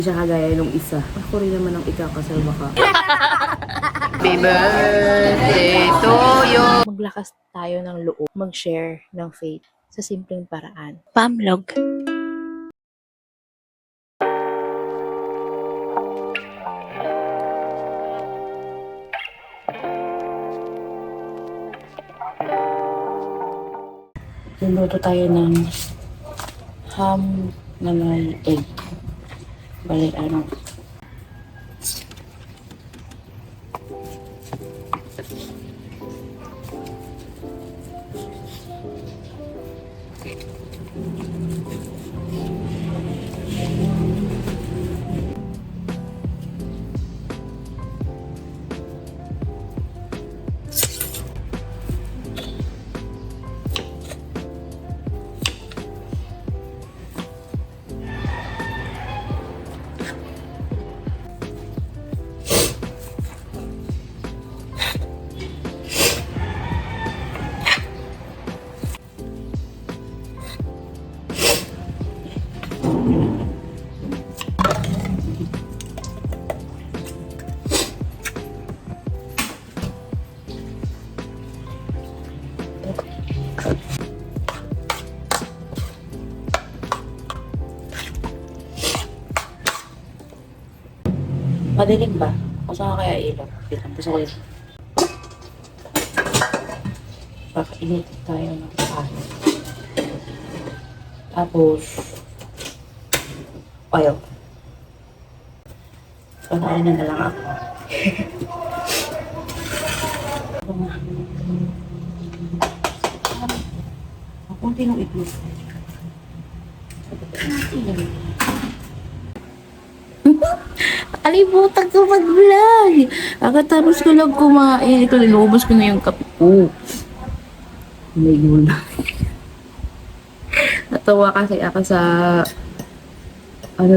Siya kagaya nung isa. Ako rin naman ang ikakasal baka. Happy birthday to you! Maglakas tayo ng loob, mag-share ng faith sa simpleng paraan. Pamlog! Luluto tayo ng ham na may egg. Bali, ano. Madilim ba? O saan kaya ilaw? Bilang gusto ko yun. Pakainit tayo ng pan. Tapos, oil. Panarin na lang ako. Ito nga. Ang kunti ng itlog. Alibutan ko mag-vlog. Pagkatapos ko lang kumain, ito nilubos ko na yung kape ko. May gulay. Natawa kasi ako sa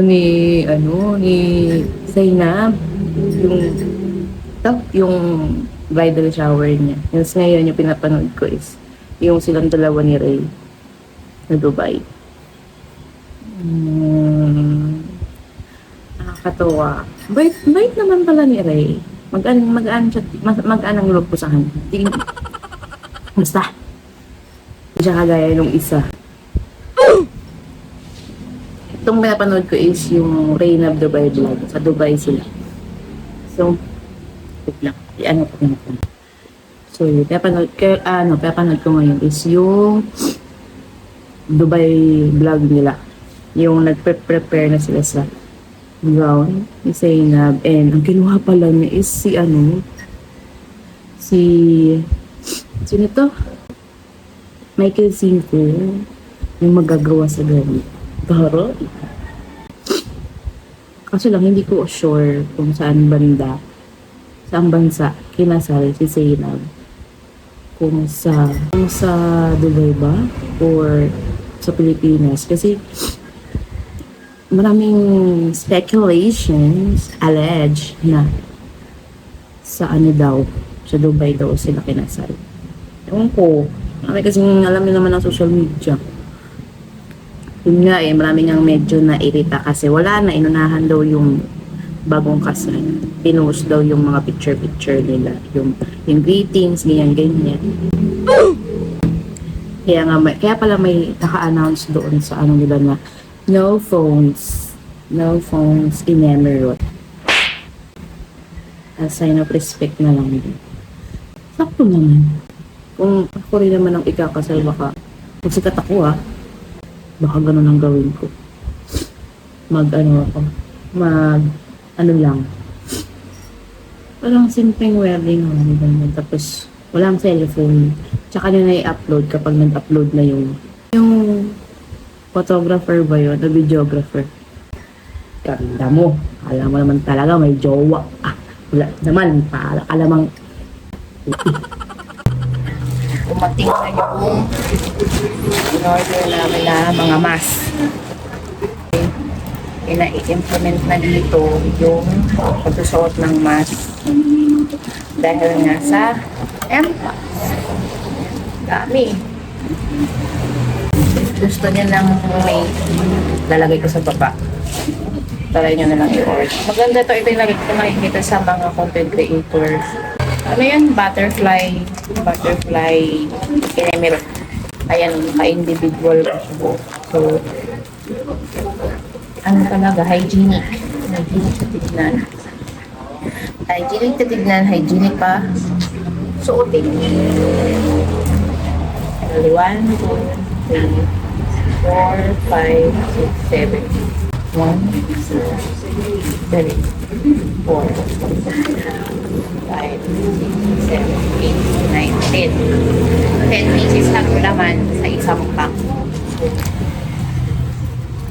ni Zainab, yung bridal shower niya. Yung ngayon yung pinapanood ko is yung silang dalawa ni Ray na Dubai. Nakakatawa. Bait naman pala ni Ray. Mag-aan ang loob ko sa kanya. Basta. Hindi siya kagaya nung isa. Itong pinapanood ko is yung Reina of Dubai vlog. Sa Dubai sila. So, wait lang. Ano ko pinapanood. So, pinapanood ko ngayon is yung Dubai vlog nila. Yung nagpe-prepare na sila sa gown ni Zainab. And ang kinuha pala niya is sino to? Michael Cinco, yung magagawa sa ganito. Taro. Kaso lang, hindi ko sure kung saang bansa kinasal si Zainab. Kung sa Dubai ba? Or sa Pilipinas. Kasi maraming speculations, alleged na sa sa Dubai daw sila kinasal. Ewan ko, marami kasing alam niyo naman ng social media. Yun nga maraming ang medyo nairita kasi wala na, inunahan daw yung bagong kasal. Pinost daw yung mga picture nila, yung greetings, ganyan. Kaya pala may naka-announce doon sa nila na no phones in Emirate. A sign of respect na lang din. Sakto naman. Kung ako rin naman ang ikakasal, baka kung sikat ako baka ganun ang gawin ko. Lang. Parang simpleng wedding ganyan. Tapos walang cellphone. Tsaka na i-upload kapag nag-upload na yung photographer ba yun? O videographer? Ganda mo. Alam mo naman talaga may jowa. Wala naman. Alamang kumating na yung in-order namin na mga mask. I-implement na dito yung pagsusuot ng mask. Dahil nga sa MPAS. Dami. Gusto niya ng may lalagay ko sa baba. try nyo na lang i-order. Maganda to, ito yung nakikita sa mga content creators. Ano yan? Butterfly caramel. Ayan, ka-individual ko siya. So, ano talaga, hygienic. Hygienic sa tignan. Hygienic pa. Suotin. 1, 2, 3, 4, 5, 6, 7. 1, 2, 3, 4, 5, 6, 7, 8, 9, 10. 10 pieces lang laman sa isang pack.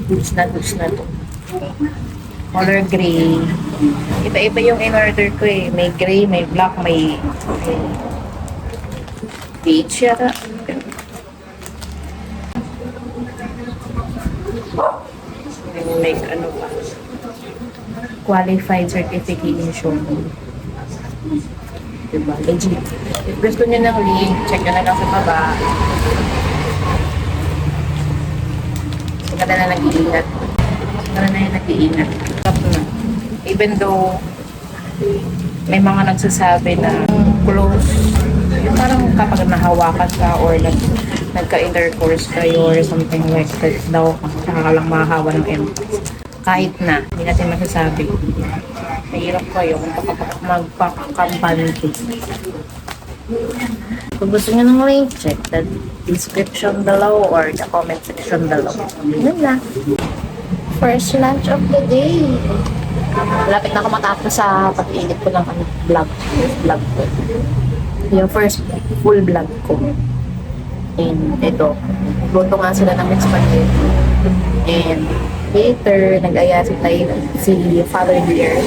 Goods na to. Color gray. Iba-iba yung in-order ko eh. May gray, may black, may beige yata. May ano pa. Qualified certification. Diba? Legit. If gusto nyo ng link, check nyo na lang sa baba. Saka na nag-iingat. Saka na yung nag-iingat. Even though may mga nagsasabi na close, yung parang kapag nahawakan ka or nagka-intercourse kayo or something like that daw, saka ka lang mahahawa ng empty. Kahit na, hindi natin masasabi. Mahirap kayo kung magpakampante. Kung gusto nyo ng link, check the description below or the comment section below. Yun na. First lunch of the day. Malapit na ako matapos sa pag-edit ko ng vlog. Vlog ko. Yung first full vlog ko. And ito, luto nga sila ng mixed spaghetti. And later, nag-aya si Father Dear.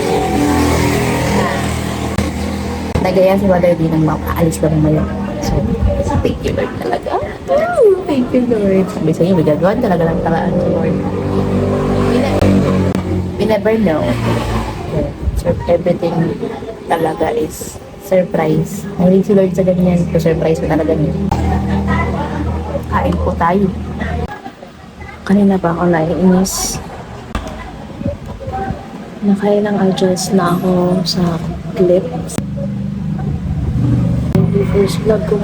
Nag-aya si Father Dear ng aalis na naman yun. So, thank you Lord talaga. Thank you Lord. Sabi sa inyo, may gagawin talaga lang talaan si Lord. We never know. So, everything talaga is surprise. Nahilig si Lord sa ganyan. So, surprise ko talaga niya. Kain po tayo. Kanina pa ako naiinis. Nakailang adjust na ako sa clips. Yung first vlog ko.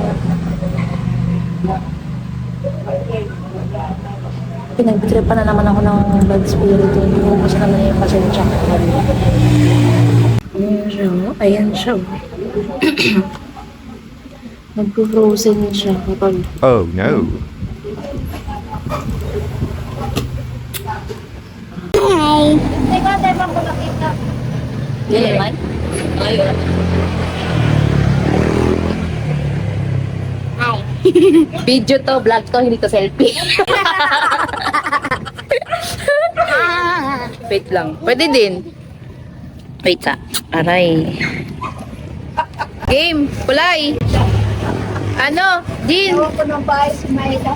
Pinagtripan na naman ako ng bad spirit. Inuubos naman yung pasensya ko. Ayan siya. Ayan siya. Nagpo-frozen siya kapag... Oh no. Hi! Teka, tayo ko nakita. Hindi naman. Ayun. Hi! Video to, vlog to, hindi to selfie. Wait lang. Pwede din. Wait sa. Aray. Game. Kulay. Ano? Din. Ewan ko ng bahay si Mayla.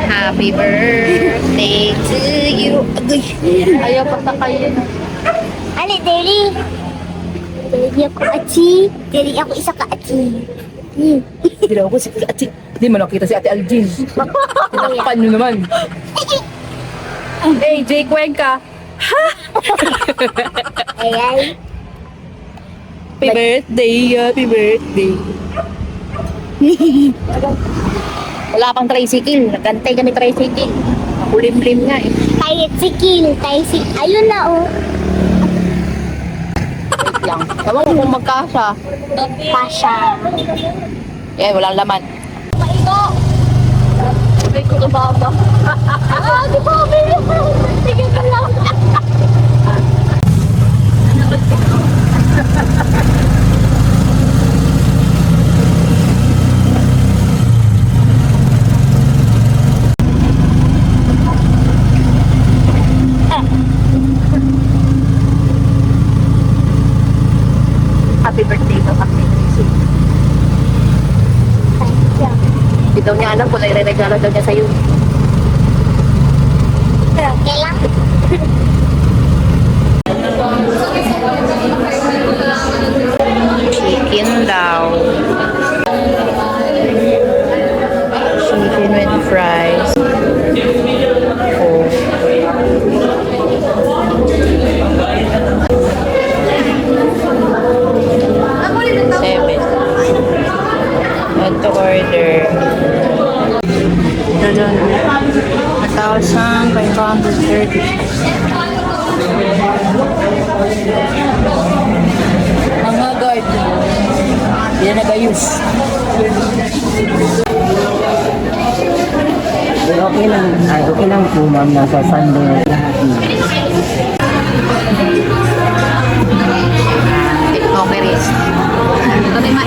Happy birthday to you. Agoy. Ayaw pa sa kayo. Ali, Deli! Deli ako achi. Deli ako isa ka achi. Hindi na ako si Ate. Hindi mo nakita si Ate Aljin. Tinakpan nyo naman. Hey, Jay Cuenca. Ay, ay. Happy birthday. Happy birthday. Wala pang tricycle. Nagkantay kami tricycle. Makulimlim nga eh. Tricycle. Ayun na, oh. Wait lang. Ewan ko kung magkasa. Pasha. Eh, walang laman. Maiko! Sabi ko ka baba. Di ba? Sige ka lang. Happy birthday to Happy birthday. Hindi daw niya alam kung nire-regalo daw niya sa'yo. Okay lang. Chicken daw. Chicken with fries. to order. Doon. 1,530. Mga guard. Hindi na nag-ayos. Okay lang. Okay lang po, ma'am. Nasa Sunday lahat. Okay, Riz. Ito na yung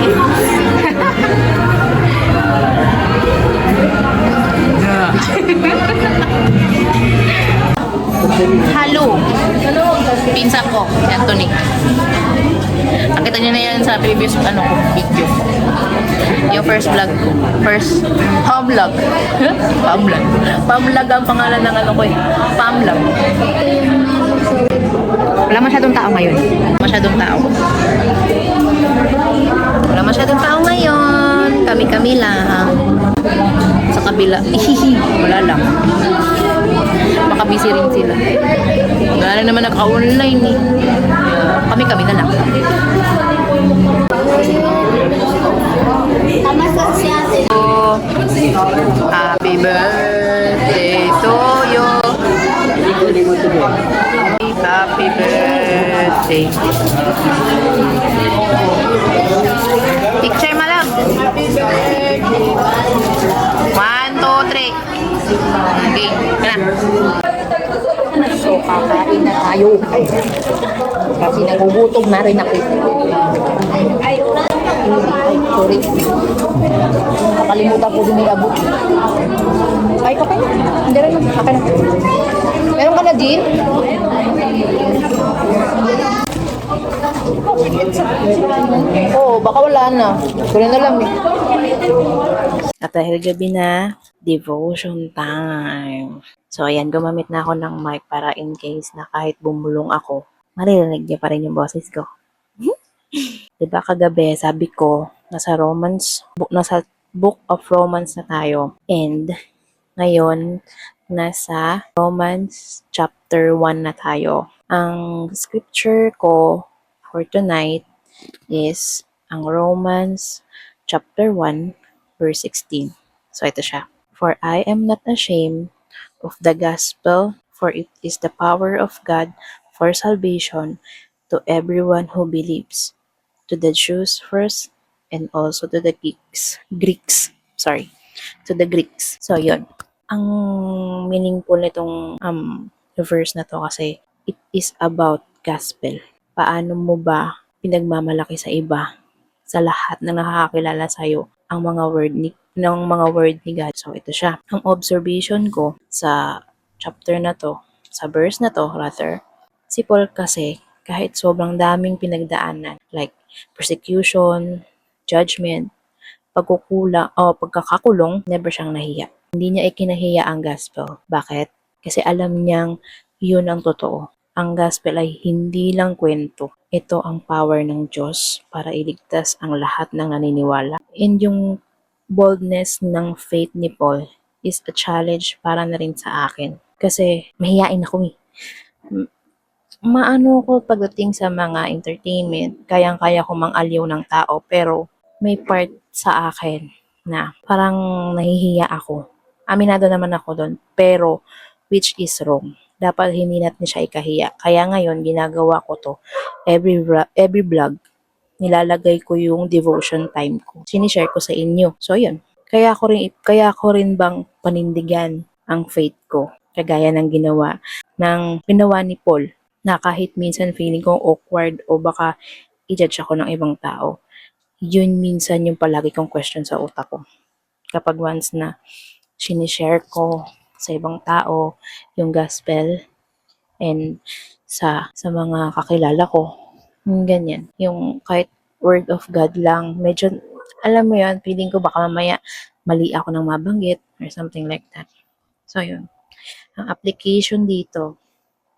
Halo. Pinsan ko, si Anthony. Nakita niyo na yan sa previous video. Yung first vlog ko. First pamvlog. Pamvlog. Pamvlog ang pangalan ng ko eh. Pamvlog. Wala masyadong tao ngayon. Wala masyadong tao ngayon. Kami-kami lang. Sa kabila. Wala lang. Baka busy rin sila. Wala na naman naka-online eh. Kami-kami na lang. Tama sa si ate. Happy birthday to you. Happy birthday. Picture mo lang. 1, 2, 3. Okay, kana. So, kakain na tayo. Kasi nagugutom na rin ako. Ay, sorry. Nakalimutan ko din may abot. Ay, okay na. Hindi rin. Okay na. Meron ka na, Jean? Oo, baka wala na. Wala na lang eh. At dahil gabi na, devotion time. So, ayan, gumamit na ako ng mic para in case na kahit bumulong ako, maririnig niya pa rin yung boses ko. Diba kagabi, sabi ko, nasa Book of Romans na tayo. And, ngayon, nasa Romans chapter 1 na tayo. Ang scripture ko for tonight is ang Romans chapter 1 verse 16. So ito siya. For I am not ashamed of the gospel, for it is the power of God for salvation to everyone who believes, to the Jews first and also to the Greeks. To the Greeks. So yun. Ang meaning po nitong verse na to kasi it is about gospel. Paano mo ba pinagmamalaki sa iba, sa lahat na nakakakilala sa'yo, ang mga word ni God. So ito siya. Ang observation ko sa chapter na to, sa verse na to rather, si Paul kasi kahit sobrang daming pinagdaanan like persecution, judgment, pagkakakulong, never siyang nahiya. Hindi niya ikinahiya ang gospel. Bakit? Kasi alam niyang yun ang totoo. Ang gospel ay hindi lang kwento. Ito ang power ng Diyos para iligtas ang lahat ng naniniwala. And yung boldness ng faith ni Paul is a challenge para na rin sa akin. Kasi mahihain ako eh. Maano ko pagdating sa mga entertainment, kayang-kaya ko mang-aliw ng tao, pero may part sa akin na parang nahihiya ako. Aminado naman ako doon, pero which is wrong. Dapat hindi natin siya ikahiya. Kaya ngayon, ginagawa ko to. Every vlog, nilalagay ko yung devotion time ko. Sinishare ko sa inyo. So, yun. Kaya ko rin bang panindigan ang faith ko. Kagaya ng ginawa ni Paul, na kahit minsan feeling ko awkward o baka i-judge ako ng ibang tao. Yun minsan yung palagi kong question sa utak ko. Kapag once na sinishare ko sa ibang tao yung gospel and sa mga kakilala ko, ganyan. Yung kahit word of God lang, medyo, alam mo yun, feeling ko baka mamaya mali ako ng mabanggit or something like that. So, yun. Ang application dito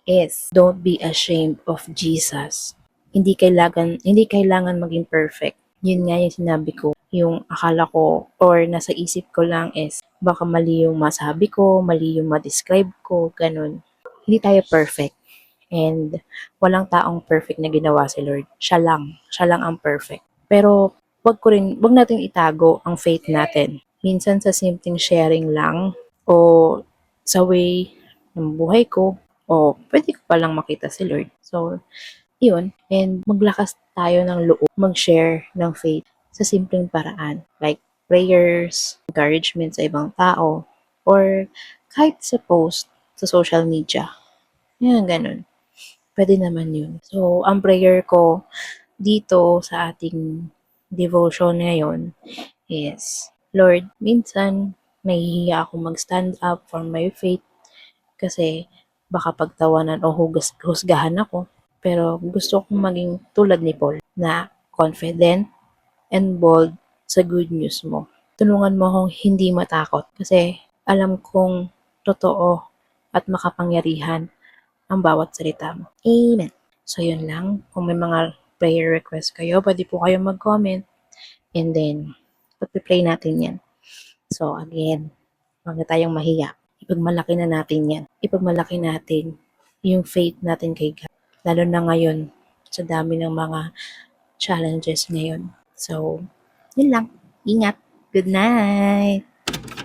is, don't be ashamed of Jesus. Hindi kailangan maging perfect. Yun nga yung sinabi ko. Yung akala ko or nasa isip ko lang is baka mali yung masabi ko, mali yung ma-describe ko, ganun. Hindi tayo perfect. And walang taong perfect na ginawa si Lord. Siya lang ang perfect. Pero wag nating itago ang faith natin. Minsan sa simpleng sharing lang o sa way ng buhay ko o pwede ko palang makita si Lord. So, yun. And maglakas tayo ng loob mag-share ng faith sa simpleng paraan. Like prayers, encouragement sa ibang tao, or kahit sa post sa social media. Yan, ganun. Pwede naman yun. So, ang prayer ko dito sa ating devotion ngayon is, Lord, minsan nahihiya ako mag-stand up for my faith kasi baka pagtawanan o husgahan ako. Pero gusto kong maging tulad ni Paul na confident and bold sa good news mo. Tulungan mo akong hindi matakot kasi alam kong totoo at makapangyarihan ang bawat salita mo. Amen. So yun lang. Kung may mga prayer request kayo, pwede po kayo mag-comment and then pag-play natin yan. So again, huwag na tayong mahiya. Ipagmalaki na natin yan. Ipagmalaki natin yung faith natin kay God. Lalo na ngayon, sa dami ng mga challenges ngayon. So, yun lang. Ingat. Good night!